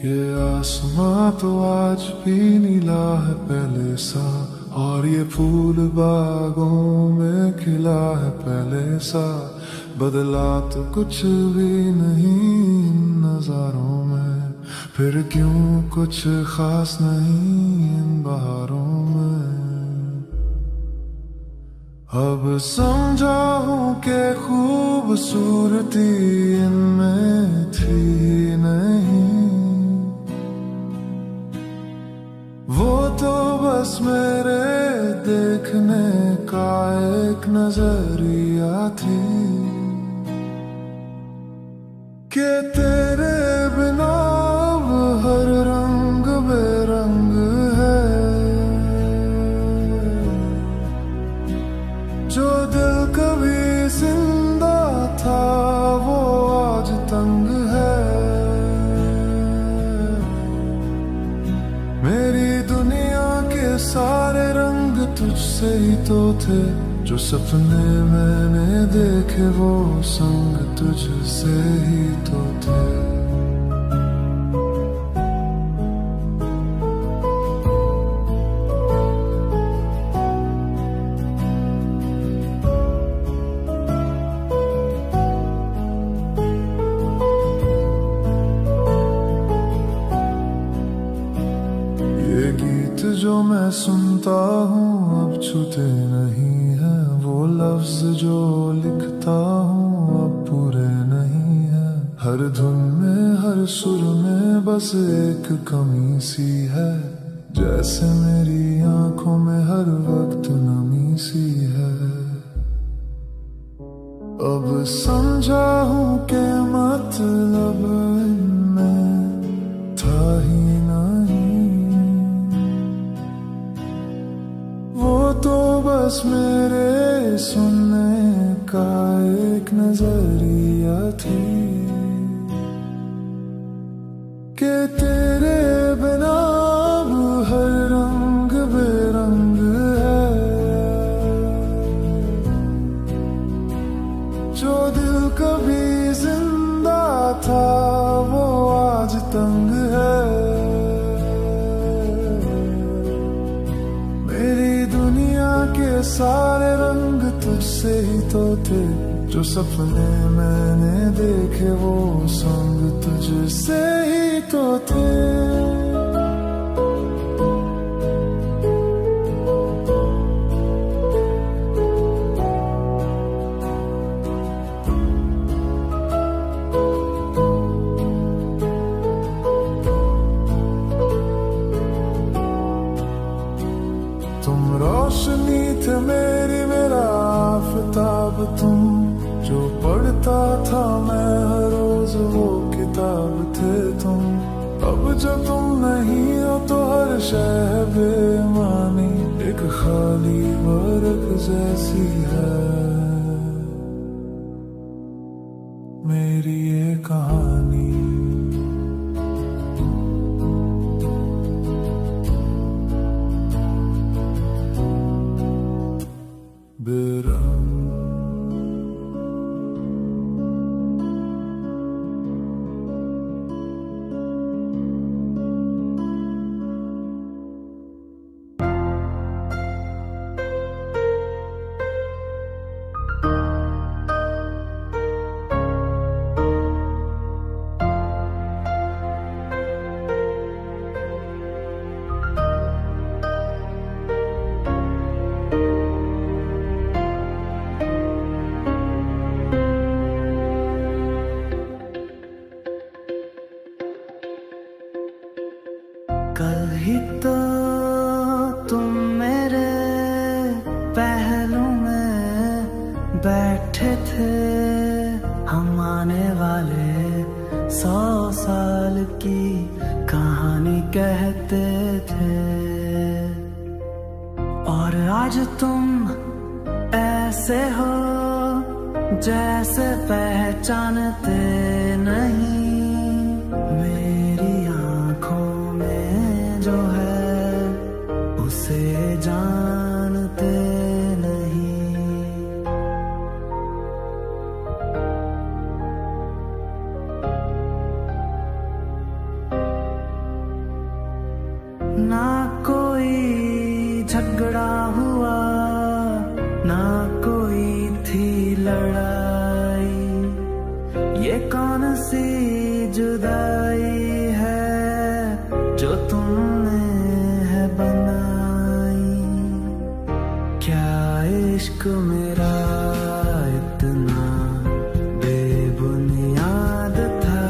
ये आसमां तो आज भी नीला है पहले सा, और ये फूल बागों में खिला है पहले सा। बदला तो कुछ भी नहीं इन नजारों में, फिर क्यों कुछ खास नहीं इन बहारों में। अब समझा हूं कि खूबसूरती इनमें थी नहीं, वो तो बस मेरे देखने का एक नजरिया थी कि तेरे बिना अब हर रंग बेरंग है। जो दिल कभी जिंदा था वो आज तंग है। मेरी दुनिया के सारे रंग तुझसे ही तो थे, जो सपने मैंने देखे वो संग तुझसे ही तो थे। ये गीत जो मैं सुनता हूँ अब छूते नहीं है, वो लफ्ज जो लिखता हूँ अब पूरे नहीं है। हर धुन में हर सुर में बस एक कमी सी है, जैसे मेरी आंखों में हर वक्त नमी सी है। अब समझा हूँ कि मतलब इनमें था ही नहीं, वो तो बस मेरे सुनने का एक नजरिया थी कि तेरे बिना अब हर रंग बेरंग है। जो दिल कभी जिंदा था वो आज तंग है। मेरी दुनिया के सारे रंग तुझसे ही तो थे, जो सपने मैंने देखे वो संग तुझसे ही तो थे। तुम रोशनी थे मेरी, मेरा आफताब तुम, जो पढ़ता था मैं हर रोज वो किताब थे तुम। अब जो तुम नहीं हो तो हर शय बेमानी एक खाली वर्क जैसी है। मेरी ये कहानी बेरंग। कल ही तो तुम मेरे पहलू में बैठे थे, हम आने वाले 100 साल की कहानी कहते थे। और आज तुम ऐसे हो जैसे पहचानते नहीं। मेरी आंखों में जो है उसे जानते नहीं। मेरा इतना बेबुनियाद था,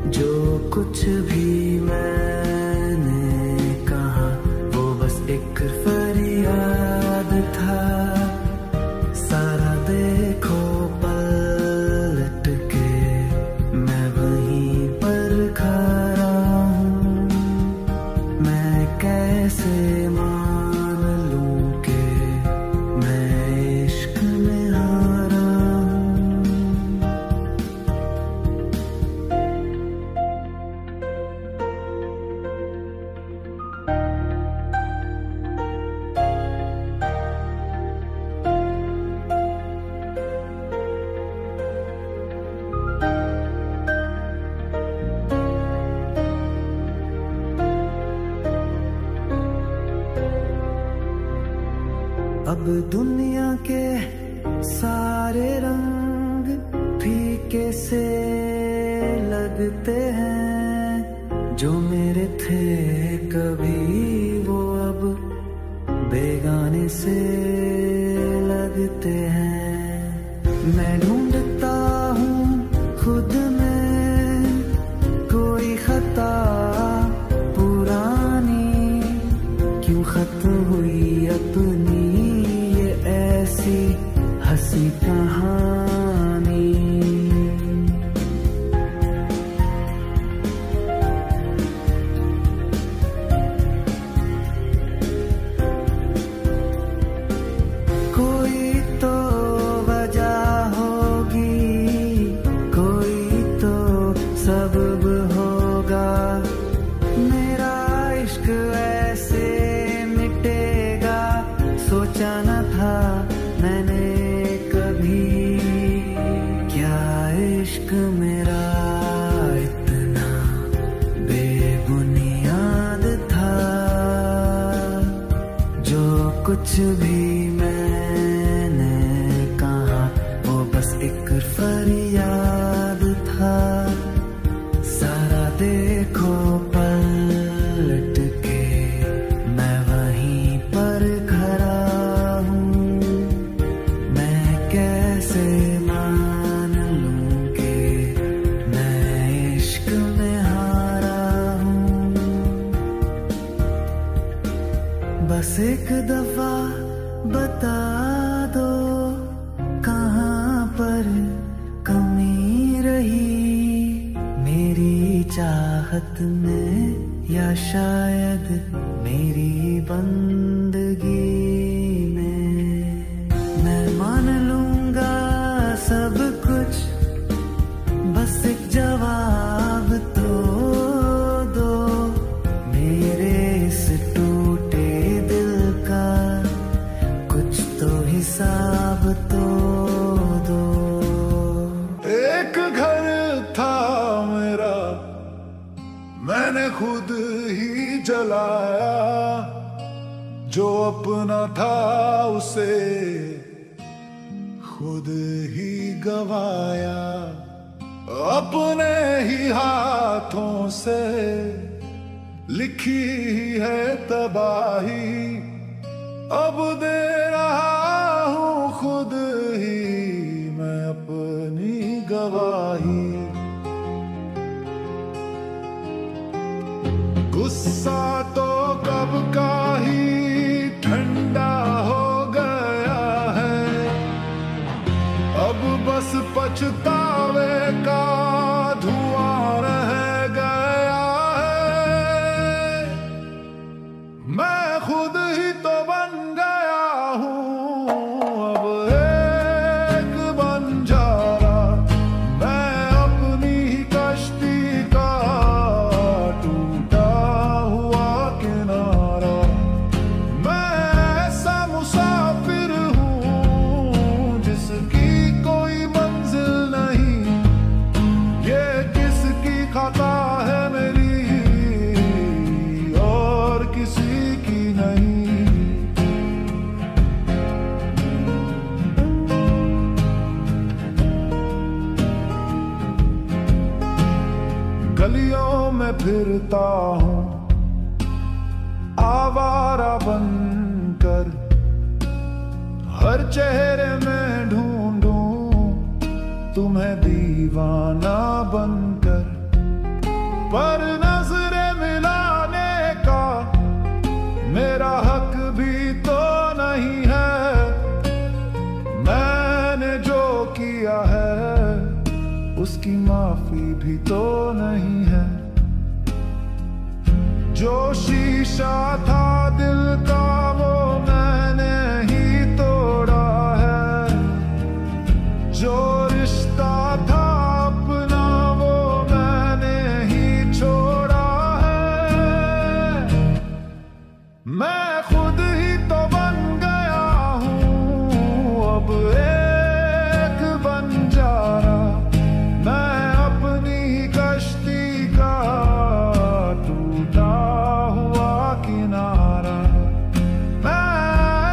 जो कुछ भी मैंने कहा वो बस एक फरियाद था। सारा देखो पलट के मैं वहीं पर खड़ा हूँ। मैं कैसे मान लूं कि मैं इश्क में हारा हूँ। अब दुनिया के सारे रंग फीके से लगते हैं, जो मेरे थे कभी वो अब बेगाने से लगते हैं। मैं ढूंढता हूँ खुद में कोई खता पुरानी, क्यों खत्म हुई अपनी ऐसी हंसी कहानी। कोई तो वजह होगी, कोई तो सबब होगा, मेरा इश्क ऐसे मिटेगा सोचा न था मैंने कभी। क्या इश्क मेरा इतना बेबुनियाद था, जो कुछ भी मैंने कहा वो बस एक फरियाद था। सारा देखो पलट के मैं वहीं पर खड़ा हूँ। मैं कैसे मान लूं कि मैं इश्क में हारा हूँ। बस एक दफा बता दो कहाँ पर कमी रही मेरी चाहत में, या शायद मेरी बंदगी में। मैं मान लूंगा सब कुछ, बस एक जवाब तो दो मेरे इस टूटे दिल का, कुछ तो हिसाब तो दो। एक घर था मेरा मैंने खुद ही जलाया, जो अपना था उसे खुद ही गवाया। अपने ही हाथों से लिखी है तबाही, अब दे रहा हूँ खुद ही मैं अपनी गवाही। गुस्सा तो कब का ही ठंडा हो गया है, अब बस पछतावे का धुआं रह गया है। मैं खुद ही तो बन गया हूँ अब एक बंजारा, मैं अपनी ही कश्ती का टूटा हुआ किनारा। मैं ऐसा मुसाफिर हूँ जिसकी कोई मंजिल नहीं, ये किसकी खता है मेरी और किसी की नहीं। गलियों में फिरता हूँ आवारा बनकर, हर चेहरे में ढूंढूं तुम्हें दीवाना बनकर, पर नजरें मिलाने का मेरा हक भी तो नहीं है। मैंने जो किया है उसकी माफी भी तो नहीं है। जो शीशा था दिल का वो मैंने ही तोड़ा है, जो रिश्ता था अपना वो मैंने ही छोड़ा है। मैं खुद ही तो बन गया हूँ अब एक बंजारा, मैं अपनी ही कश्ती का टूटा हुआ किनारा। मैं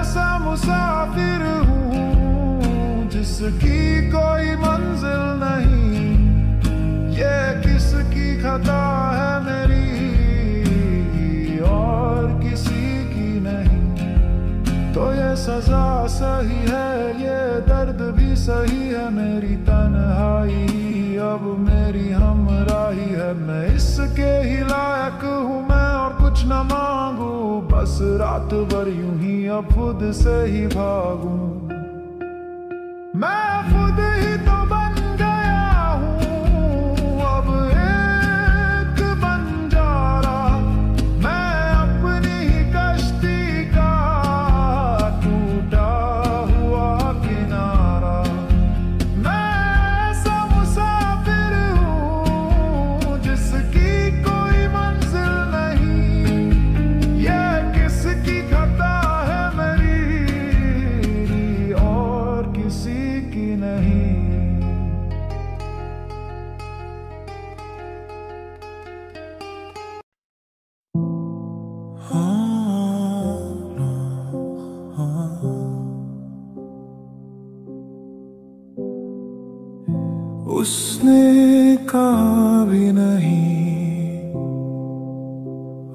ऐसा मुसाफिर हूँ जिसकी कोई मंजिल नहीं, ये किसकी खता है मेरी और किसी की नहीं। तो ये सजा सही है, ये दर्द भी सही है, मेरी तन्हाई अब मेरी हमराही है। मैं इसके ही लायक हूँ मैं और कुछ न मांगू, बस रात भर यूं ही अब खुद से ही भागूं। मैं खुद ही तो बन गया हूँ अब एक बंजारा, मैं अपनी ही कश्ती का टूटा हुआ किनारा। मैं ऐसा मुसाफिर हूँ जिसकी कोई मंजिल नहीं, ये किसकी खता है मेरी और किसी की नहीं। उसने कहा भी नहीं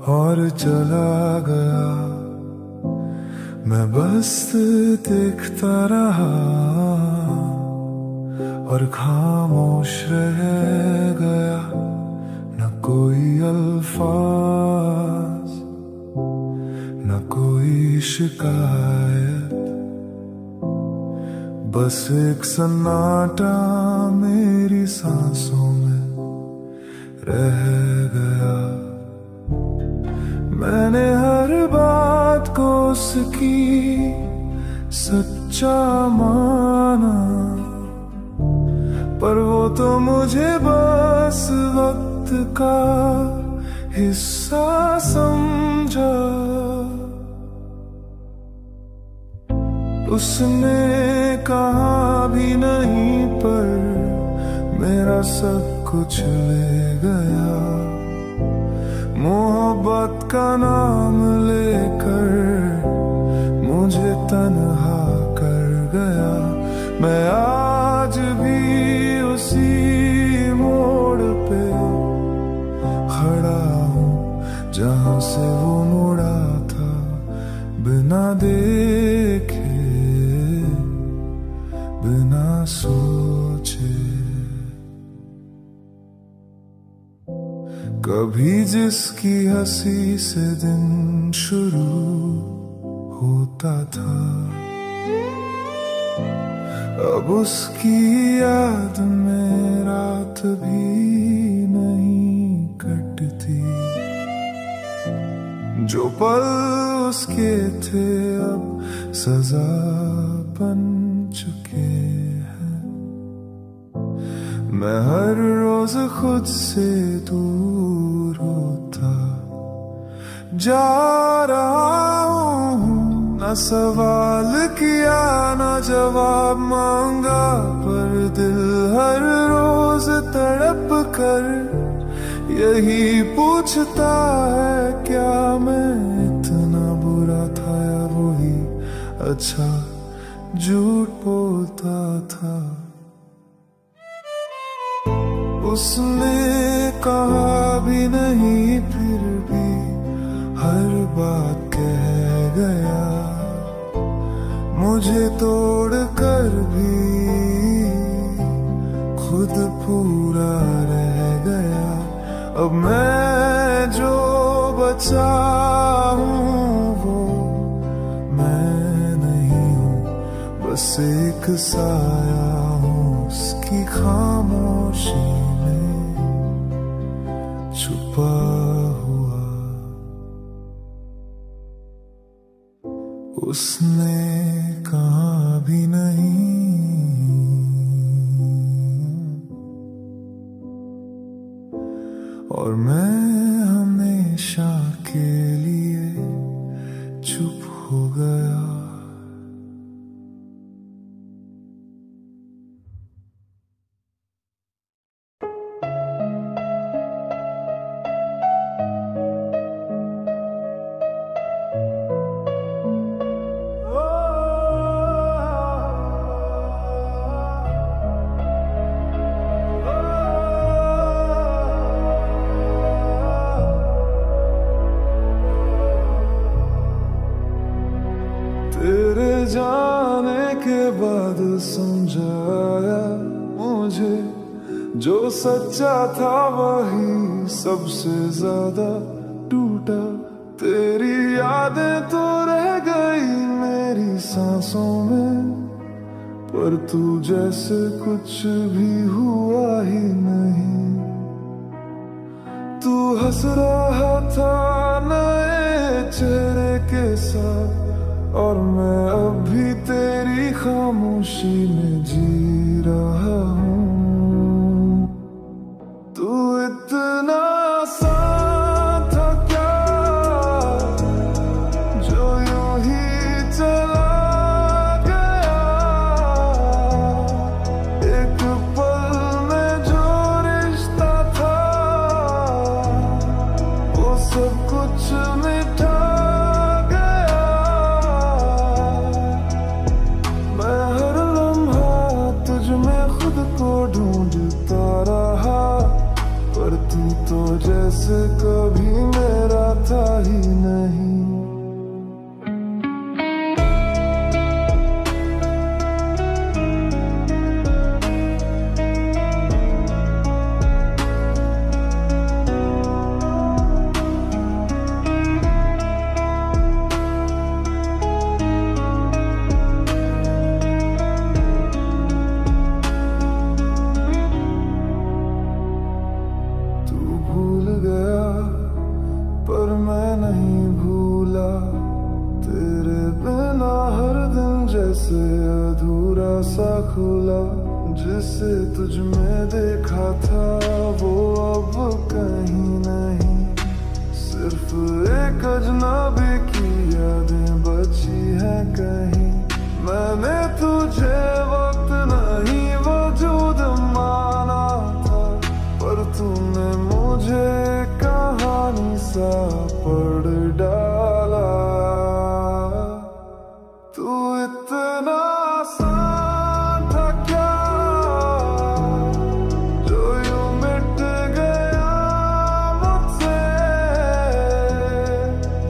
और चला गया, मैं बस देखता रहा और खामोश रह गया। न कोई अल्फाज न कोई शिकायत, बस एक सन्नाटा मेरी सांसों में रह गया। मैंने हर बात को उसकी सच्चा माना, पर वो तो मुझे बस वक्त का हिस्सा समझा। उसने कहा भी नहीं पर मेरा सब कुछ ले गया। मोहब्बत का नाम लेकर मुझे तन्हा कर गया। मैं आज भी उसी मोड़ पे खड़ा हूँ जहाँ से वो मुड़ा था, बिना देखे बिना सोचे। कभी जिसकी हंसी से दिन शुरू होता था, अब उसकी याद में रात भी नहीं कटती। जो पल उसके थे अब सजा बन चुके हैं। मैं हर रोज खुद से दूर होता जा रहा हूँ। न सवाल किया न जवाब मांगा, पर दिल हर रोज तड़प कर यही पूछता है, क्या मैं इतना बुरा था या वही अच्छा झूठ बोलता था। उसने कहा भी नहीं फिर भी हर बात कह गया। मुझे तोड़ कर भी खुद पूरा रह गया। अब मैं जो बचा हूँ वो मैं नहीं हूँ, बस एक साया हूँ उसकी खामोशी में छुपा हुआ। उसने कहा भी नहीं, और मैं हमेशा के लिए चुप हो गया। तेरे जाने के बाद समझाया मुझे, जो सच्चा था वही सबसे ज्यादा टूटा। तेरी यादें तो रह गई मेरी सांसों में, पर तू जैसे कुछ भी हुआ ही नहीं। तू हंस रहा था नए चेहरे के साथ, और मैं अब भी तेरी खामोशी में जी रहा हूँ। तू इतना आसान था क्या जो यूं ही चला गया। एक पल में जो रिश्ता था वो सब कुछ मिटा। ढूंढता रहा पर तू तो जैसे कभी मेरा था ही नहीं। जैसे अधूरा सा खुला, जिसे तुझ में देखा था वो अब कहीं नहीं। सिर्फ एक अजनबी की यादें बची हैं कहीं। मैंने तुझे वक्त नहीं वजूद माना था, पर तूने मुझे कहानी सा पढ़ डाला। तू इतना आसान था क्या जो यूं मिट गया मुझसे,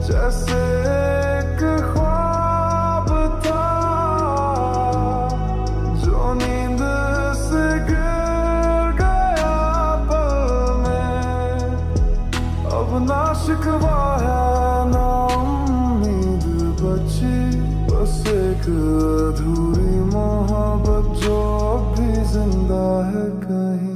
जैसे एक ख्वाब था जो नींद से गिर गया पल में। अब ना शिकवा है ना उम्मीद बची, बस एक अधूरी मोहब्बत जो अब भी जिंदा है कहीं।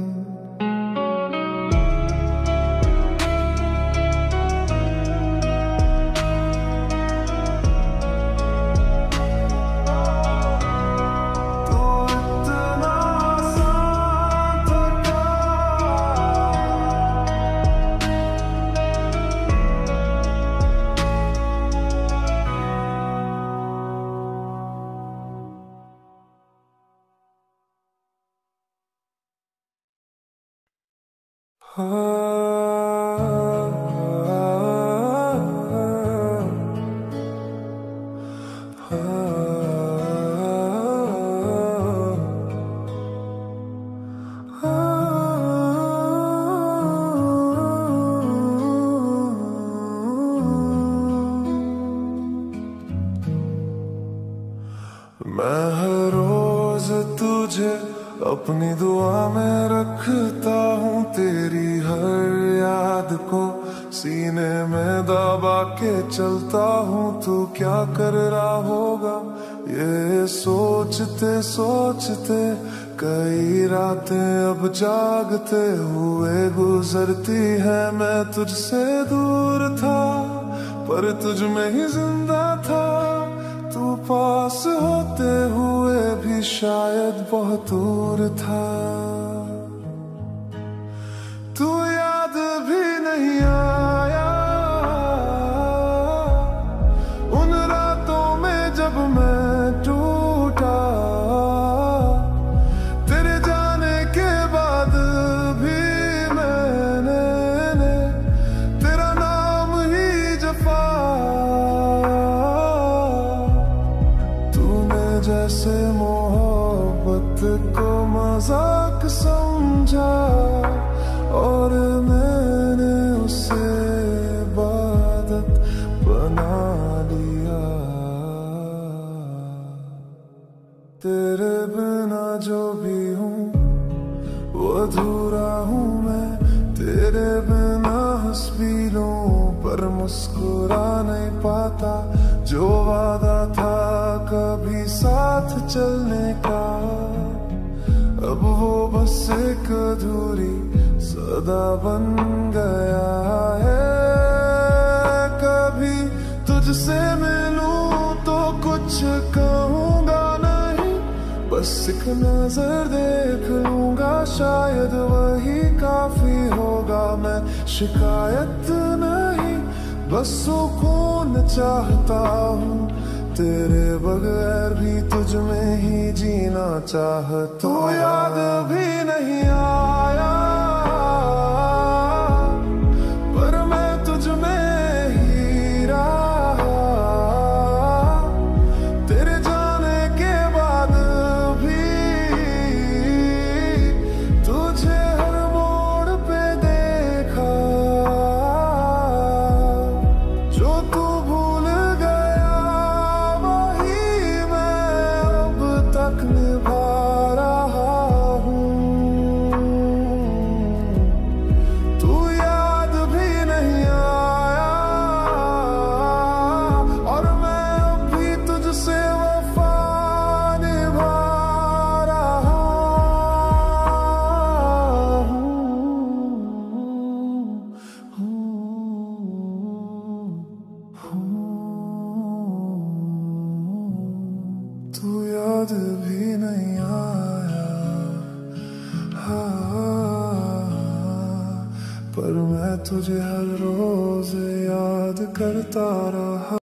मैं हर रोज तुझे अपनी दुआ में रखता हूँ, तेरी हर याद को सीने में दबा के चलता हूँ। तू क्या कर रहा होगा ये सोचते सोचते, कई रातें अब जागते हुए गुजरती है। मैं तुझसे दूर था पर तुझ में ही जिंदा था, तू पास होते हुए भी शायद बहुत दूर था। तू याद भी नहीं आया उन रातों में जब मैं टूटा, तेरे जाने के बाद भी मैंने तेरा नाम ही जपा। जैसे मोहब्बत को मजाक समझा और मैंने उसे इबादत बना लिया। तेरे बिना जो भी हूँ वो अधूरा हूँ मैं, तेरे बिना हंस भी लूं पर मुस्कुरा नहीं पाता। जो वादा था कभी साथ चलने का, अब वो बस एक अधूरी सदा बन गया है। कभी तुझसे मिलूं तो कुछ कहूँगा नहीं, बस एक नजर देख लूंगा, शायद वही काफी होगा। मैं शिकायत नहीं बस सुकून चाहता हूँ, तेरे बगैर भी तुझ में ही जीना चाहता। तू याद भी नहीं आया पर मैं तुझ में ही रहा, तेरे जाने के बाद भी तुझे हर मोड़ पे देखा। जो तू भूल गया वही मैं अब तक निभा रहा हूँ। तू याद भी नहीं आया और मैं अब भी तुझसे वफा निभा रहा हूँ। तू याद भी नहीं आया पर मैं तुझे हर रोज याद करता रहा।